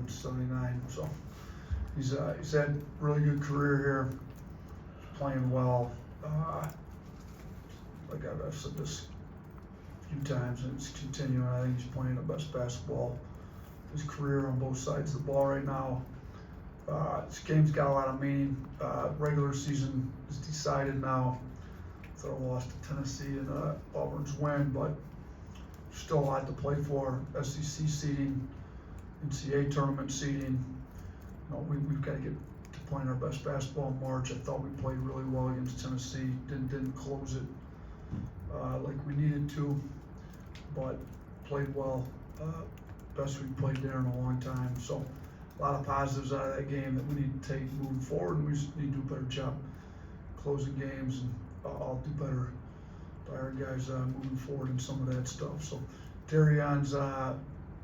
in '79. So he's had a really good career here, playing well. Like I've said this a few times, and it's continuing. I think he's playing the best basketball of his career on both sides of the ball right now. This game's got a lot of meaning. Regular season is decided now. They're lost to Tennessee and Auburn's win, but still a lot to play for. SEC seeding, NCAA tournament seeding. We've got to get to playing our best basketball in March. I thought we played really well against Tennessee. Didn't close it like we needed to, but played well. Best we've played there in a long time. So a lot of positives out of that game that we need to take moving forward, and we just need to do a better job closing games, and I'll do better by our guys moving forward in some of that stuff. So Darion's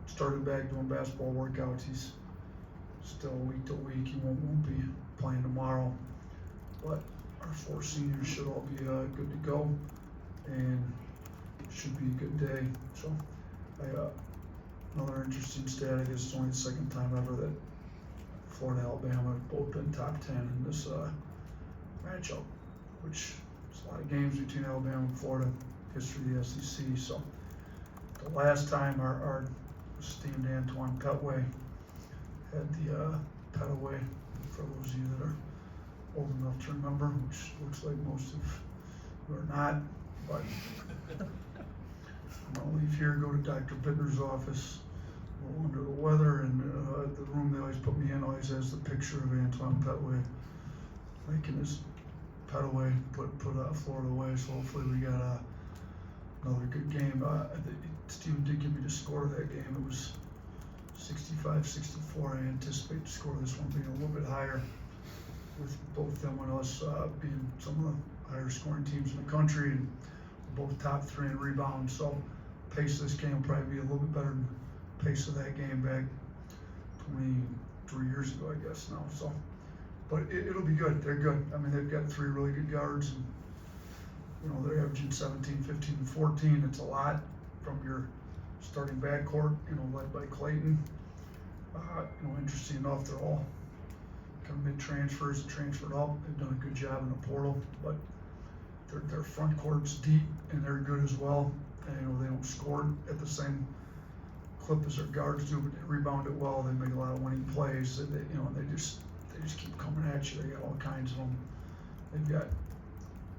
started back doing basketball workouts. He's still week to week. He won't be playing tomorrow, but our 4 seniors should all be good to go, and it should be a good day. So another interesting stat, I guess it's only the second time ever that Florida and Alabama have both been top 10 in this matchup, which is a lot of games between Alabama and Florida, history of the SEC. So the last time our esteemed Antoine Petway had the Petaway, for those of you that are old enough to remember, which looks like most of you are not, but I'm gonna leave here, go to Dr. Bittner's office, a little under the weather, and the room they always put me in always has the picture of Antoine Petway making his Petaway put Florida away. So hopefully we got another good game. Steven did give me the score of that game. It was 65-64. I anticipate the score of this one being a little bit higher, with both them and us being some of the higher scoring teams in the country, and both top 3 in rebounds. So pace of this game will probably be a little bit better than the pace of that game back 23 years ago, I guess now. So, but it'll be good. They're good. I mean, they've got 3 really good guards, and they're averaging 17, 15, and 14. It's a lot from your starting backcourt, led by Clayton. Interesting enough, they're all kind of mid-transfers, transferred up. They've done a good job in the portal, but their front court's deep, and they're good as well. And they don't score at the same clip as their guards do, but they rebound it well. They make a lot of winning plays. They just keep coming at you. They got all kinds of them. They've got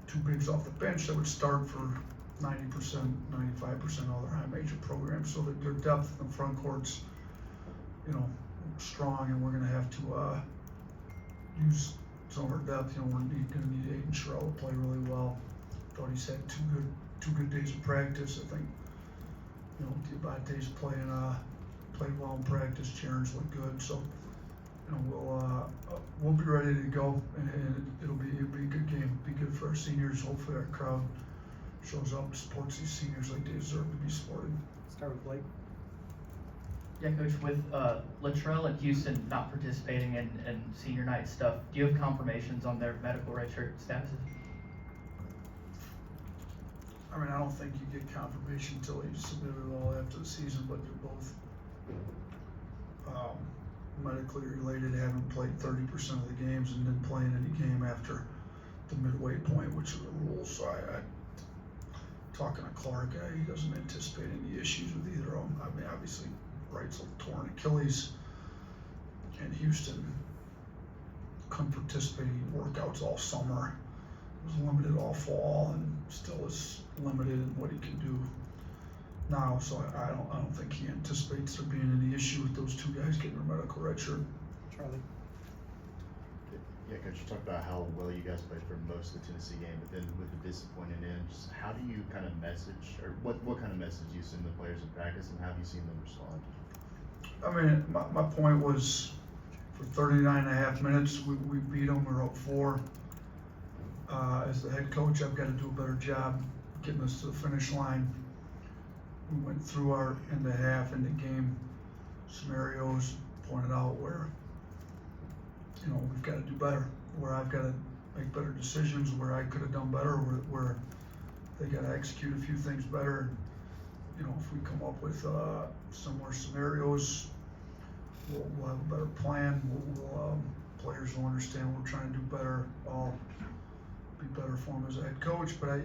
2 bigs off the bench that would start for 90%, 95% of all their high major programs. So their depth in the front court's, strong, and we're going to have to use some of our depth. We're going to need Aiden Sherrill to play really well. Thought he's had 2 good days of practice. I think, Diabate's played well in practice. Charon's looked good. So, we'll be ready to go, and it'll be a good game. Be good for our seniors. Hopefully our crowd shows up and supports these seniors like they deserve to be supported. Start with Blake. Yeah, Coach, with Latrell and Houston not participating in senior night stuff, do you have confirmations on their medical redshirt statuses? I mean, I don't think you get confirmation until you submit it all after the season, but they're both medically related, haven't played 30% of the games and didn't play in any game after the midway point, which are the rules. So talking to Clark, he doesn't anticipate any issues with either of them. I mean, obviously, Wright's a torn Achilles, and Houston couldn't participate in workouts all summer. Was limited all fall, and still is limited in what he can do now. So I don't think he anticipates there being any issue with those 2 guys getting their medical redshirt. Charlie. Yeah, Coach, you talked about how well you guys played for most of the Tennessee game, but then with the disappointing end, just how do you kind of message, or what kind of message do you send the players in practice, and how have you seen them respond? I mean, my point was, for 39 and a half minutes, we beat them. We're up 4. As the head coach, I've got to do a better job getting us to the finish line. We went through our end of half, into game scenarios, pointed out where, we've got to do better, where I've got to make better decisions, where I could have done better, where they got to execute a few things better. If we come up with similar scenarios, we'll have a better plan. Players will understand what we're trying to do better. I'll be better for them as a head coach. But I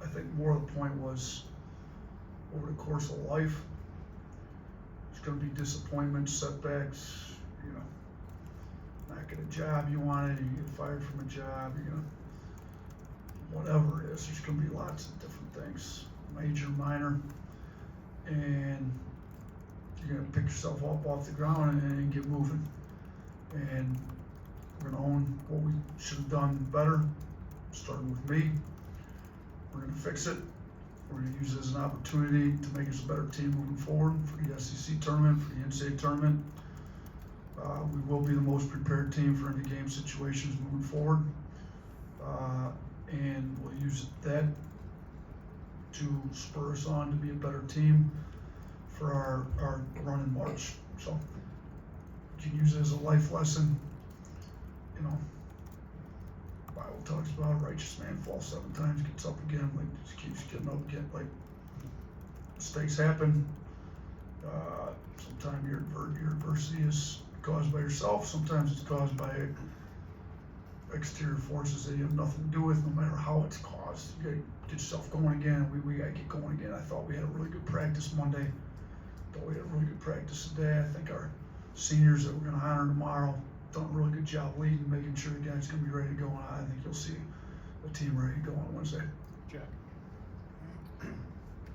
think more of the point was over the course of life, there's going to be disappointments, setbacks. Not get a job you wanted, you get fired from a job. Whatever it is, there's going to be lots of different things, major, minor, and you're going to pick yourself up off the ground and get moving. And we're going to own what we should have done better, starting with me. We're going to fix it. We're going to use it as an opportunity to make us a better team moving forward for the SEC tournament, for the NCAA tournament. We will be the most prepared team for any game situations moving forward. And we'll use that to spur us on to be a better team for our run in March. So you can use it as a life lesson. The Bible talks about a righteous man falls 7 times, gets up again, just keeps getting up again. Mistakes happen. Sometimes your adversity is caused by yourself. Sometimes it's caused by exterior forces that you have nothing to do with, no matter how it's caused. You gotta get yourself going again. We gotta get going again. I thought we had a really good practice Monday. Thought we had a really good practice today. I think our seniors that we're gonna honor tomorrow done a really good job leading, making sure the guys gonna be ready to go. And I think you'll see a team ready to go on Wednesday. Jack.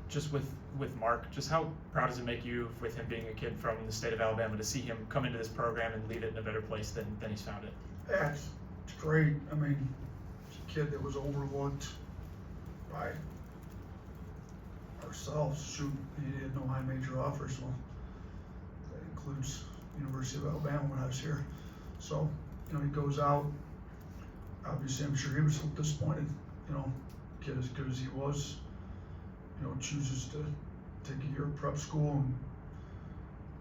Just with Mark, just how proud does it make you, with him being a kid from the state of Alabama, to see him come into this program and lead it in a better place than he's found it? Yeah, it's great. I mean, it's a kid that was overlooked by ourselves. Shoot, he had no high major offers. Well, that includes University of Alabama when I was here. So, he goes out. Obviously, I'm sure he was disappointed. Kid as good as he was, chooses to take a year of prep school and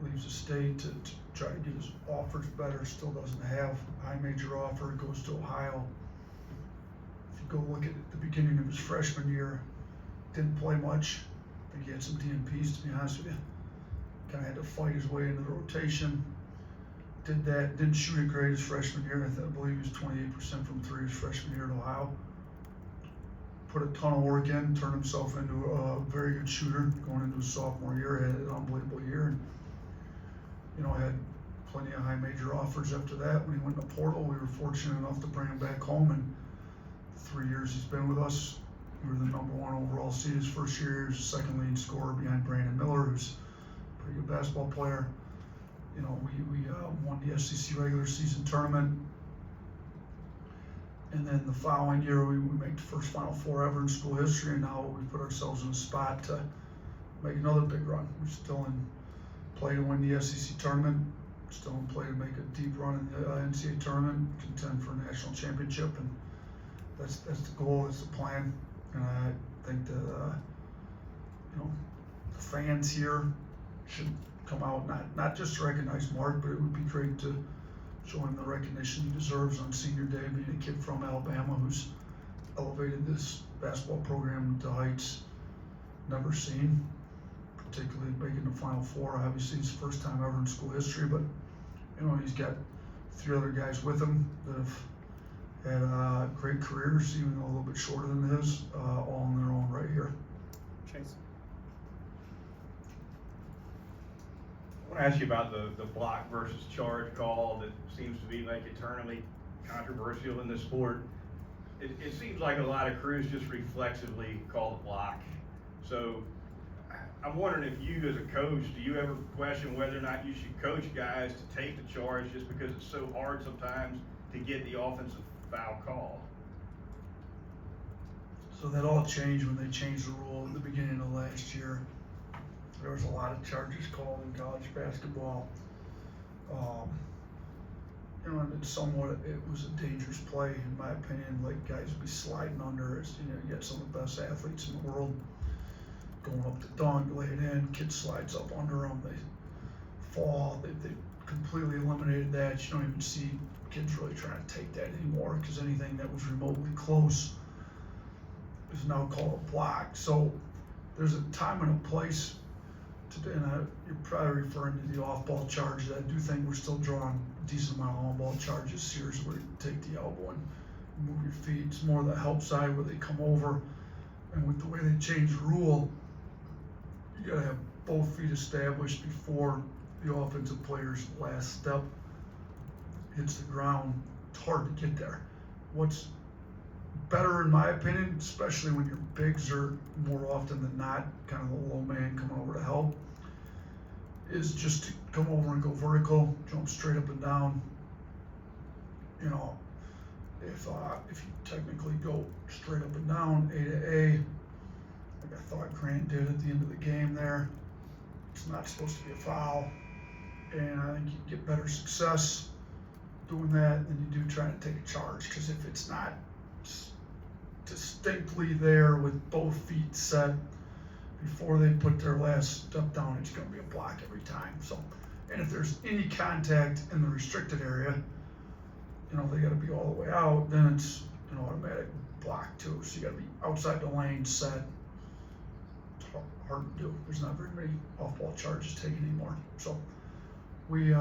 leaves the state to try to get his offers better. Still doesn't have a high major offer. Goes to Ohio. If you go look at the beginning of his freshman year, didn't play much. I think he had some DNPs, to be honest with you. Kind of had to fight his way into the rotation. Did that. Didn't shoot it great his freshman year. I believe he was 28% from 3 his freshman year at Ohio. Put a ton of work in, turned himself into a very good shooter going into his sophomore year. Had an unbelievable year, and had plenty of high major offers after that. When he went in the portal, we were fortunate enough to bring him back home, and the 3 years he's been with us, we were the #1 overall seed his first year. He was the second leading scorer behind Brandon Miller, who's a pretty good basketball player. We won the SEC regular season tournament. And then the following year, we make the first Final Four ever in school history, and now we put ourselves in a spot to make another big run. We're still in play to win the SEC tournament, still in play to make a deep run in the NCAA tournament, contend for a national championship, and that's the goal, that's the plan. And I think that the fans here should come out not just to recognize Mark, but it would be great to show him the recognition he deserves on senior day, being a kid from Alabama who's elevated this basketball program to heights never seen, particularly making the Final Four. Obviously, it's the first time ever in school history, but he's got 3 other guys with him that have had great careers, even though a little bit shorter than his, all on their own right here. Chase. I want to ask you about the block versus charge call that seems to be like eternally controversial in the sport. It seems like a lot of crews just reflexively call the block. So I'm wondering if you as a coach, do you ever question whether or not you should coach guys to take the charge just because it's so hard sometimes to get the offensive foul call? So that all changed when they changed the rule at the beginning of last year. There was a lot of charges called in college basketball. And it was a dangerous play, in my opinion. Like, guys would be sliding under. You get some of the best athletes in the world going up to dunk, lay it in, kid slides up under them, they fall. They completely eliminated that. You don't even see kids really trying to take that anymore, because anything that was remotely close is now called a block. So there's a time and a place today, and you're probably referring to the off-ball charges. I do think we're still drawing a decent amount of on-ball charges. Series where you take the elbow and move your feet. It's more the help side where they come over, and with the way they changed the rule, you gotta have both feet established before the offensive player's last step hits the ground. It's hard to get there. What's better, in my opinion, especially when your bigs are more often than not kind of the low man coming over to help, is just to come over and go vertical, jump straight up and down. You know, if you technically go straight up and down, A to A, like I thought Grant did at the end of the game there, it's not supposed to be a foul, and I think you get better success doing that than you do trying to take a charge, because if it's not distinctly there with both feet set before they put their last step down, it's going to be a block every time. So, and if there's any contact in the restricted area, you know, they got to be all the way out, then it's an automatic block too. So you got to be outside the lane set. It's hard to do. There's not very many off-ball charges taken anymore. So we, you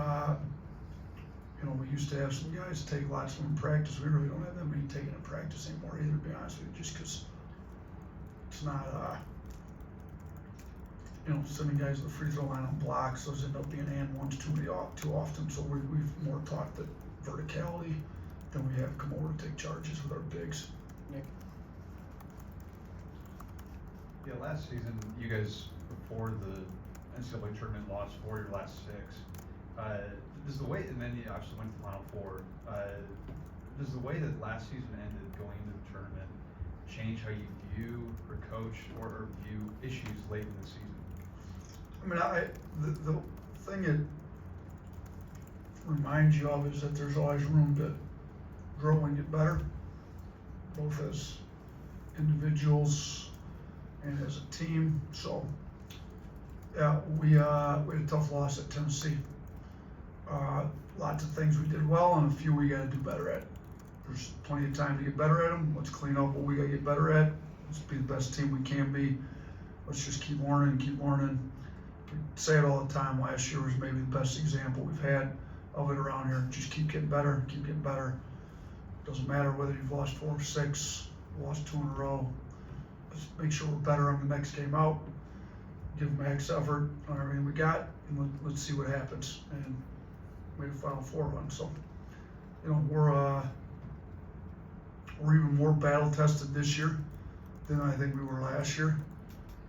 know, we used to have some guys take lots of them in practice. We really don't have that many taken in practice anymore either, to be honest with you, just because it's not, you know, sending guys to the free throw line on blocks. Those end up being and ones too often. So we've more taught that verticality than we have come over to take charges with our bigs. Nick? Yeah, last season, you guys, before the NCAA tournament, lost 4 of your last 6. Does the way, and then you obviously went to the Final Four, does the way that last season ended going into the tournament change how you view or coach or view issues late in the season? I mean, the thing it reminds you of is that there's always room to grow and get better, both as individuals and as a team. So, yeah, we had a tough loss at Tennessee. Lots of things we did well and a few we got to do better at. There's plenty of time to get better at them. Let's clean up what we got to get better at. Let's be the best team we can be. Let's just keep learning and keep learning. We say it all the time. Last year was maybe the best example we've had of it around here. Just keep getting better, keep getting better. Doesn't matter whether you've lost 4 or 6, lost 2 in a row. Let's make sure we're better on the next game out. Give max effort on everything we got, and let's see what happens. And made a Final Four run. So, you know, we're even more battle tested this year than I think we were last year,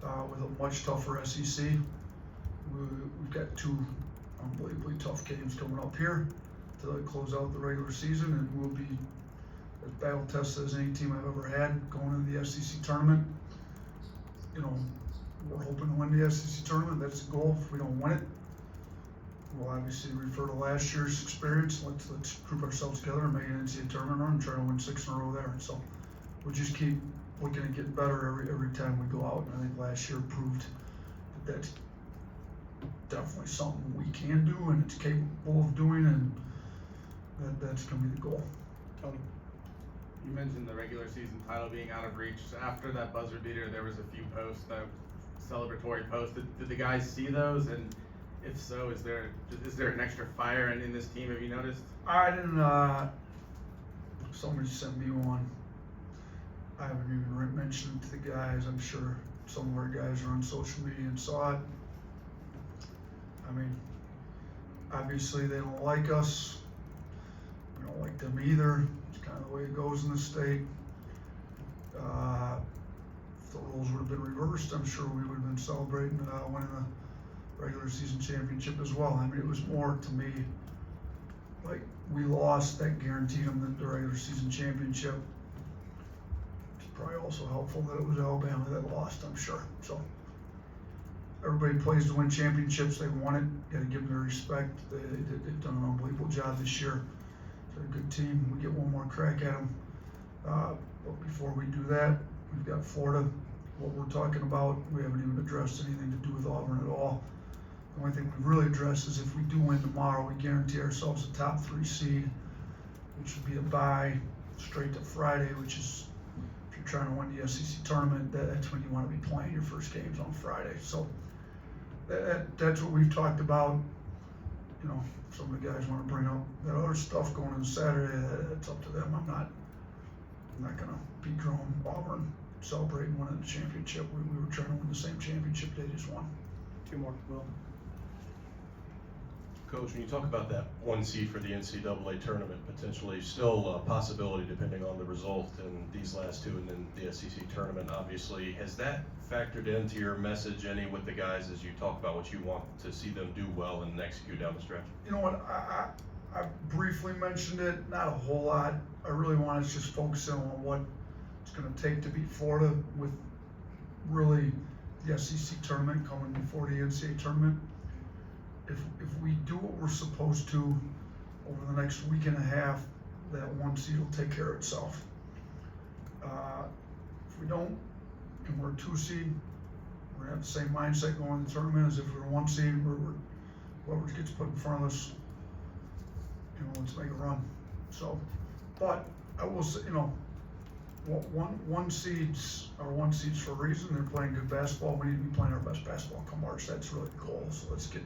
with a much tougher SEC. We've got 2 unbelievably tough games coming up here to close out the regular season, and we'll be as battle tested as any team I've ever had going into the SEC tournament. You know, we're hoping to win the SEC tournament. That's the goal. If we don't win it, we'll obviously refer to last year's experience. Let's group ourselves together and make an NCAA tournament run and try to win 6 in a row there. So we'll just keep looking at getting better every time we go out. And I think last year proved that that's definitely something we can do and it's capable of doing, and that's going to be the goal. Tony, you mentioned the regular season title being out of reach. After that buzzer beater, there was a few posts, celebratory posts. Did the guys see those? And if so, is there an extra fire in this team? Have you noticed? I didn't. Somebody sent me one. I haven't even mentioned it to the guys. I'm sure some of our guys are on social media and saw it. I mean, obviously they don't like us. We don't like them either. It's kind of the way it goes in the state. If the roles would have been reversed, I'm sure we would have been celebrating winning the regular season championship as well. I mean, it was more to me like we lost, that guaranteed them the regular season championship. It's probably also helpful that it was Alabama that lost, I'm sure. So everybody plays to win championships. They won it. Got to give them their respect. They've done an unbelievable job this year. They're a good team. We get one more crack at them. But before we do that, we've got Florida. What we're talking about, we haven't even addressed anything to do with Auburn at all. The only thing we've really addressed is if we do win tomorrow, we guarantee ourselves a top 3 seed, which would be a bye straight to Friday, which is, if you're trying to win the SEC tournament, that's when you want to be playing your first games on Friday. So that's what we've talked about. You know, if some of the guys wanna bring up that other stuff going on Saturday, that's up to them. I'm not gonna dethrone Auburn celebrating winning the championship. We were trying to win the same championship they just won. Two more, Will. Coach, when you talk about that 1 seed for the NCAA tournament, potentially still a possibility depending on the result in these last two and then the SEC tournament, obviously, has that factored into your message any with the guys as you talk about what you want to see them do well and execute down the stretch? You know what, I briefly mentioned it, not a whole lot. I really want to just focus in on what it's gonna take to beat Florida with really the SEC tournament coming before the NCAA tournament. If we do what we're supposed to over the next week and a half, that 1 seed will take care of itself. If we don't, and we're a 2 seed, we're gonna have the same mindset going in the tournament as if we're a 1 seed. Whoever gets put in front of us, you know, let's make a run. So, but I will say, you know, one seeds are 1 seeds for a reason. They're playing good basketball. We need to be playing our best basketball come March. That's really the goal. So let's get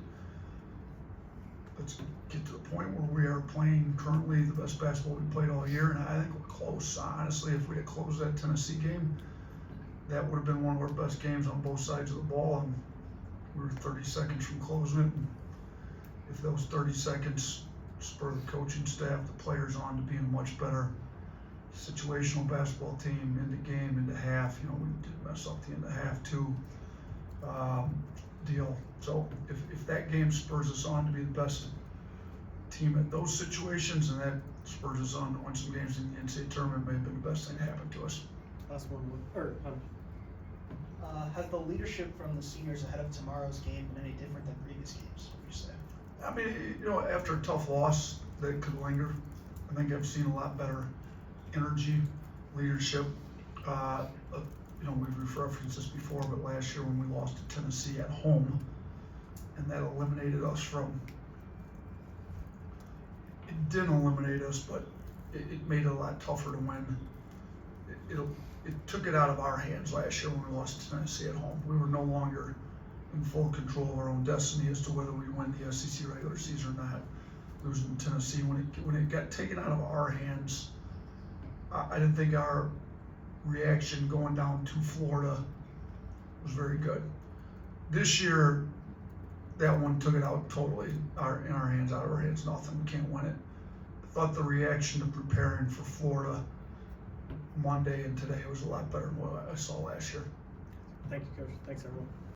to the point where we are playing currently the best basketball we played all year, and I think we're close. Honestly, if we had closed that Tennessee game, that would have been one of our best games on both sides of the ball, and we were 30 seconds from closing it. And if those 30 seconds spur the coaching staff, the players on to being a much better situational basketball team in the game, into half, you know, we did mess up the end of half too, deal. So if that game spurs us on to be the best team at those situations, and that spurs us on to win some games in the NCAA tournament, may have been the best thing to happen to us. Last one, or, Has the leadership from the seniors ahead of tomorrow's game been any different than previous games, would you say? I mean, you know, after a tough loss that could linger, I think I've seen a lot better energy, leadership. You know, we've referenced this before, but last year when we lost to Tennessee at home, and that eliminated us from, it didn't eliminate us, but it made it a lot tougher to win. It took it out of our hands last year when we lost to Tennessee at home. We were no longer in full control of our own destiny as to whether we win the SEC regular season or not. Losing to Tennessee, when it got taken out of our hands, I didn't think our reaction going down to Florida was very good. This year, that one took it out totally in our hands, out of our hands, nothing, we can't win it. I thought the reaction to preparing for Florida Monday and today was a lot better than what I saw last year. thank you, Coach. Thanks, everyone.